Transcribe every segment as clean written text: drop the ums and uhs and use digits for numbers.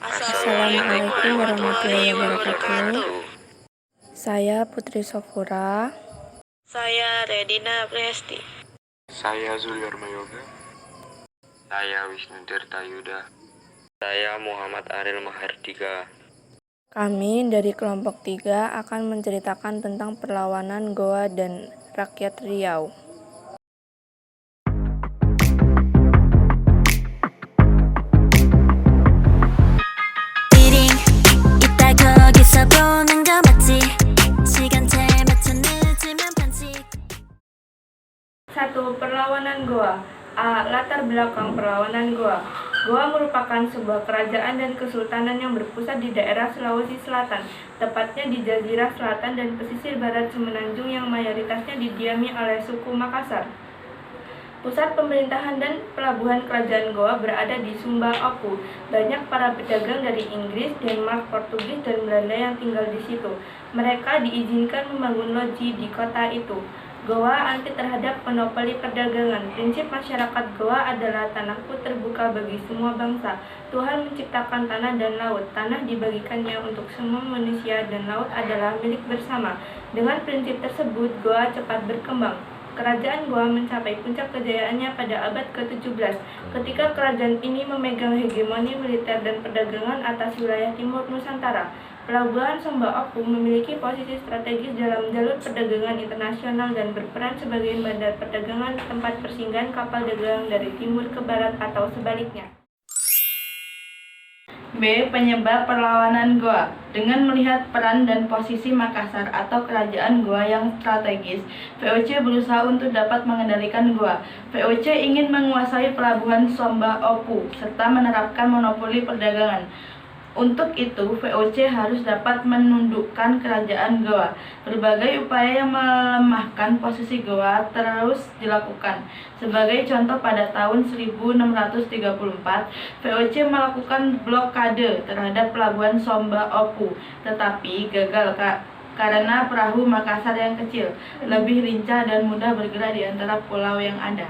Assalamualaikum warahmatullahi wabarakatuh. Saya Putri Sofura. Saya Redina Presti. Saya Zuliarma Yoga. Saya Wisnu Tirtayuda. Saya Muhammad Aril Mahardika. Kami dari kelompok 3 akan menceritakan tentang perlawanan Goa dan rakyat Riau. Satu, perlawanan Goa. A. Latar belakang perlawanan Goa. Goa merupakan sebuah kerajaan dan kesultanan yang berpusat di daerah Sulawesi Selatan, tepatnya di Jazirah Selatan dan pesisir barat Semenanjung yang mayoritasnya didiami oleh suku Makassar. Pusat pemerintahan dan pelabuhan kerajaan Goa berada di Sumba Opu. Banyak para pedagang dari Inggris, Denmark, Portugis, dan Belanda yang tinggal di situ. Mereka diizinkan membangun loji di kota itu. Goa anti terhadap monopoli perdagangan. Prinsip masyarakat Goa adalah tanahku terbuka bagi semua bangsa. Tuhan menciptakan tanah dan laut. Tanah dibagikannya untuk semua manusia dan laut adalah milik bersama. Dengan prinsip tersebut, Goa cepat berkembang. Kerajaan Goa mencapai puncak kejayaannya pada abad ke-17, ketika kerajaan ini memegang hegemoni militer dan perdagangan atas wilayah timur Nusantara. Pelabuhan Sumba Opu memiliki posisi strategis dalam jalur perdagangan internasional dan berperan sebagai bandar perdagangan tempat persinggahan kapal dagang dari timur ke barat atau sebaliknya. B. Penyebab perlawanan Goa. Dengan melihat peran dan posisi Makassar atau kerajaan Goa yang strategis, VOC berusaha untuk dapat mengendalikan Goa. VOC ingin menguasai pelabuhan Sumba Opu serta menerapkan monopoli perdagangan. Untuk itu, VOC harus dapat menundukkan kerajaan Goa. Berbagai upaya yang melemahkan posisi Goa terus dilakukan. Sebagai contoh, pada tahun 1634, VOC melakukan blokade terhadap pelabuhan Sumba Opu, tetapi gagal karena perahu Makassar yang kecil, lebih lincah dan mudah bergerak di antara pulau yang ada.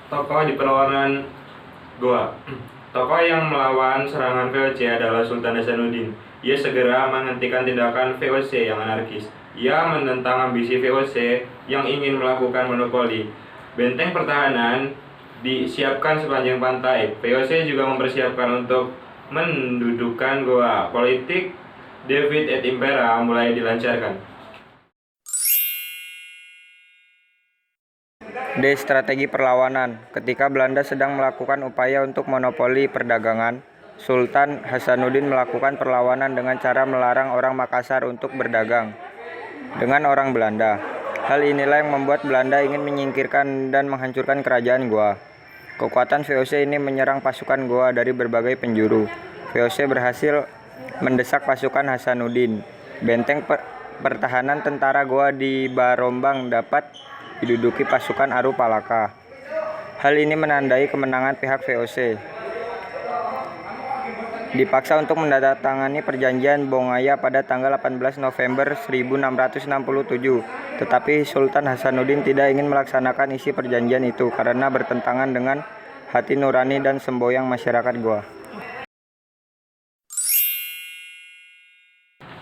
Tokoh di perlawanan Goa. Tokoh yang melawan serangan VOC adalah Sultan Hasanuddin. Ia segera menghentikan tindakan VOC yang anarkis. Ia menentang ambisi VOC yang ingin melakukan monopoli. Benteng pertahanan disiapkan sepanjang pantai. VOC juga mempersiapkan untuk mendudukkan Goa. Politik David et Impera mulai dilancarkan. D. Strategi perlawanan. Ketika Belanda sedang melakukan upaya untuk monopoli perdagangan, Sultan Hasanuddin melakukan perlawanan dengan cara melarang orang Makassar untuk berdagang dengan orang Belanda. Hal inilah yang membuat Belanda ingin menyingkirkan dan menghancurkan kerajaan Goa. Kekuatan VOC ini menyerang pasukan Goa dari berbagai penjuru. VOC berhasil mendesak pasukan Hasanuddin. Benteng pertahanan tentara Goa di Barombang dapat diduduki pasukan Aru Palaka. Hal ini menandai kemenangan pihak VOC. Dipaksa untuk menandatangani perjanjian Bongaya pada tanggal 18 November 1667, tetapi Sultan Hasanuddin tidak ingin melaksanakan isi perjanjian itu karena bertentangan dengan hati nurani dan semboyang masyarakat Goa.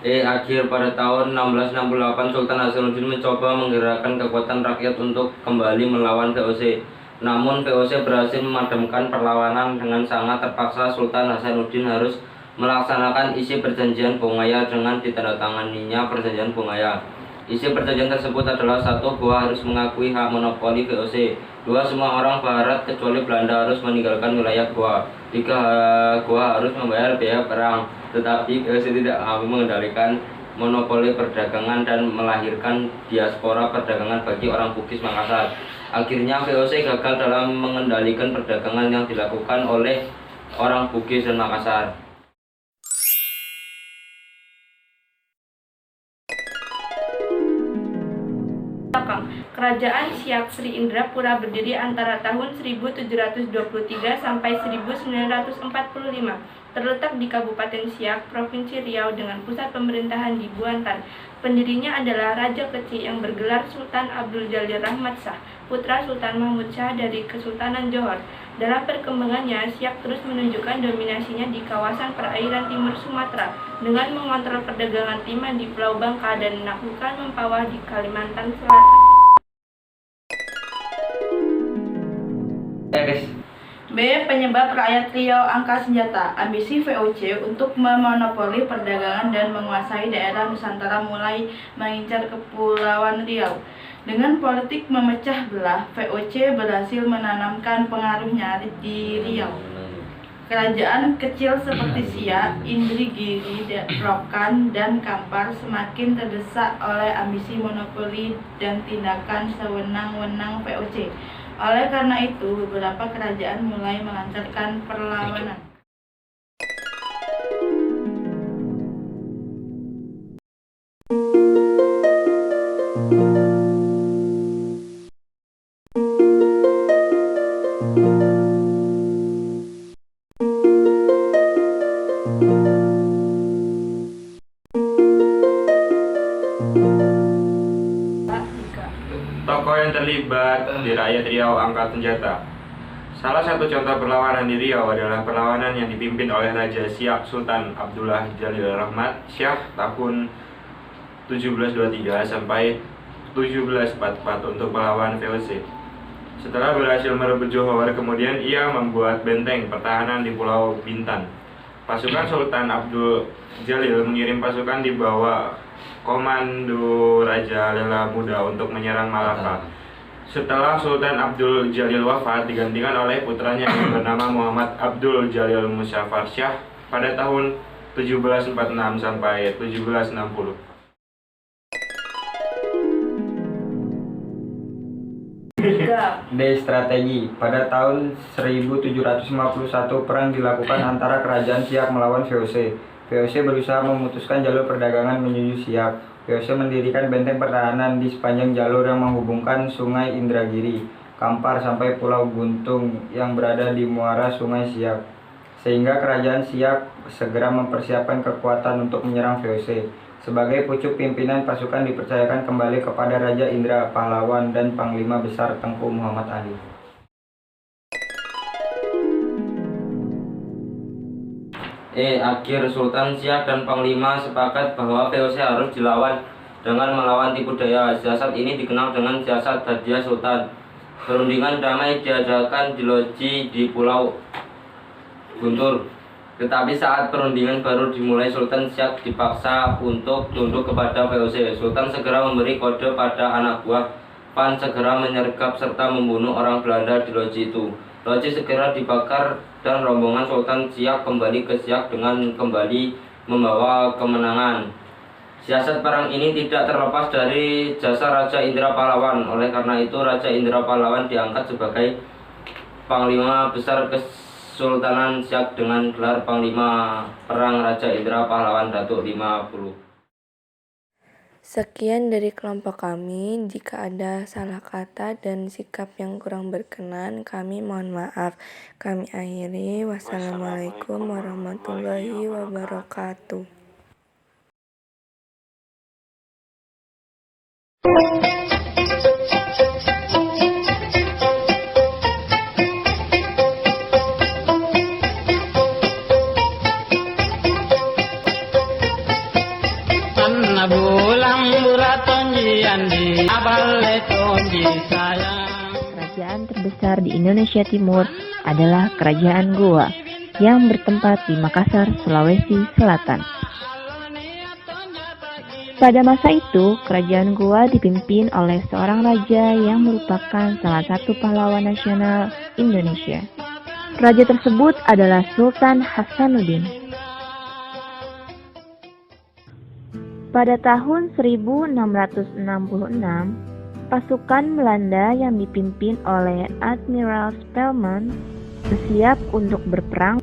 Akhir pada tahun 1668, Sultan Hasanuddin mencoba menggerakkan kekuatan rakyat untuk kembali melawan VOC. Namun VOC berhasil memadamkan perlawanan. Dengan sangat terpaksa, Sultan Hasanuddin harus melaksanakan isi perjanjian Bongaya dengan ditandatanganinya perjanjian Bongaya. Isi perjanjian tersebut adalah: 1. Goa harus mengakui hak monopoli VOC. 2. Semua orang Barat kecuali Belanda harus meninggalkan wilayah Goa. 3. Goa harus membayar biaya perang. Tetapi VOC tidak mampu mengendalikan monopoli perdagangan dan melahirkan diaspora perdagangan bagi orang Bugis Makassar. Akhirnya VOC gagal dalam mengendalikan perdagangan yang dilakukan oleh orang Bugis dan Makassar. Kerajaan Siak Sri Indrapura berdiri antara tahun 1723 sampai 1945. Terletak di Kabupaten Siak, Provinsi Riau dengan pusat pemerintahan di Buantan. Pendirinya adalah Raja Kecil yang bergelar Sultan Abdul Jalil Rahmat Shah, putra Sultan Mahmud Shah dari Kesultanan Johor. Dalam perkembangannya, Siak terus menunjukkan dominasinya di kawasan perairan timur Sumatera dengan mengontrol perdagangan timah di Pulau Bangka dan menaklukkan Mempawah di Kalimantan Selatan. B. Penyebab rakyat Riau angkat senjata. Ambisi VOC untuk memonopoli perdagangan dan menguasai daerah Nusantara mulai mengincar Kepulauan Riau. Dengan politik memecah belah, VOC berhasil menanamkan pengaruhnya di Riau. Kerajaan kecil seperti Siak, Indragiri, Rokan, dan Kampar semakin terdesak oleh ambisi monopoli dan tindakan sewenang-wenang VOC. Oleh karena itu, beberapa kerajaan mulai melancarkan perlawanan. Tokoh yang terlibat di rakyat Riau angkat senjata. Salah satu contoh perlawanan di Riau adalah perlawanan yang dipimpin oleh Raja Siak Sultan Abdullah Jalil Rahmat Shah tahun 1723 sampai 1744 untuk melawan VOC. Setelah berhasil merebut Johor, kemudian ia membuat benteng pertahanan di Pulau Bintan. Pasukan Sultan Abdul Jalil mengirim pasukan di bawah komando Raja Lela Muda untuk menyerang Malaka. Setelah Sultan Abdul Jalil wafat, digantikan oleh putranya yang bernama Muhammad Abdul Jalil Muzaffar Shah pada tahun 1746 sampai 1760. D. Strategi. Pada tahun 1751 perang dilakukan antara kerajaan Siak melawan VOC. VOC berusaha memutuskan jalur perdagangan menuju Siak. VOC mendirikan benteng pertahanan di sepanjang jalur yang menghubungkan Sungai Indragiri, Kampar sampai Pulau Guntung yang berada di muara Sungai Siak. Sehingga kerajaan Siak segera mempersiapkan kekuatan untuk menyerang VOC. Sebagai pucuk pimpinan pasukan dipercayakan kembali kepada Raja Indra Pahlawan dan Panglima Besar Tengku Muhammad Ali. Akhir Sultan Siak dan Panglima sepakat bahwa VOC harus dilawan dengan melawan tipu daya. Siasat ini dikenal dengan siasat Hadiah Sultan. Perundingan damai diadakan di loji di Pulau Guntur. Tetapi saat perundingan baru dimulai, Sultan Siak dipaksa untuk tunduk kepada VOC. Sultan segera memberi kode pada anak buah Pan segera menyergap serta membunuh orang Belanda di loji itu. Loji segera dibakar dan rombongan Sultan Siak kembali ke Siak dengan kembali membawa kemenangan. Siasat perang ini tidak terlepas dari jasa Raja Indra Pahlawan. Oleh karena itu, Raja Indra Pahlawan diangkat sebagai Panglima Besar Kesultanan Siak dengan gelar Panglima Perang Raja Indra Pahlawan Datuk 50. Sekian dari kelompok kami. Jika ada salah kata dan sikap yang kurang berkenan, kami mohon maaf. Kami akhiri. Wassalamualaikum warahmatullahi wabarakatuh. Kerajaan terbesar di Indonesia Timur adalah Kerajaan Goa yang bertempat di Makassar, Sulawesi Selatan. Pada masa itu, Kerajaan Goa dipimpin oleh seorang raja yang merupakan salah satu pahlawan nasional Indonesia. Raja tersebut adalah Sultan Hasanuddin. Pada tahun 1666, pasukan Belanda yang dipimpin oleh Admiral Spelman bersiap untuk berperang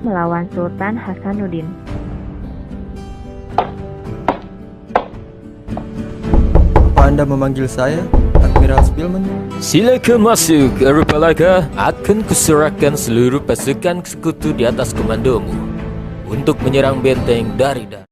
melawan Sultan Hasanuddin. Apa Anda memanggil saya? Admiral Spillman. Silakan masuk, Arupalaka. Akan kuserahkan seluruh pasukan sekutu di atas komandomu untuk menyerang benteng dari darat.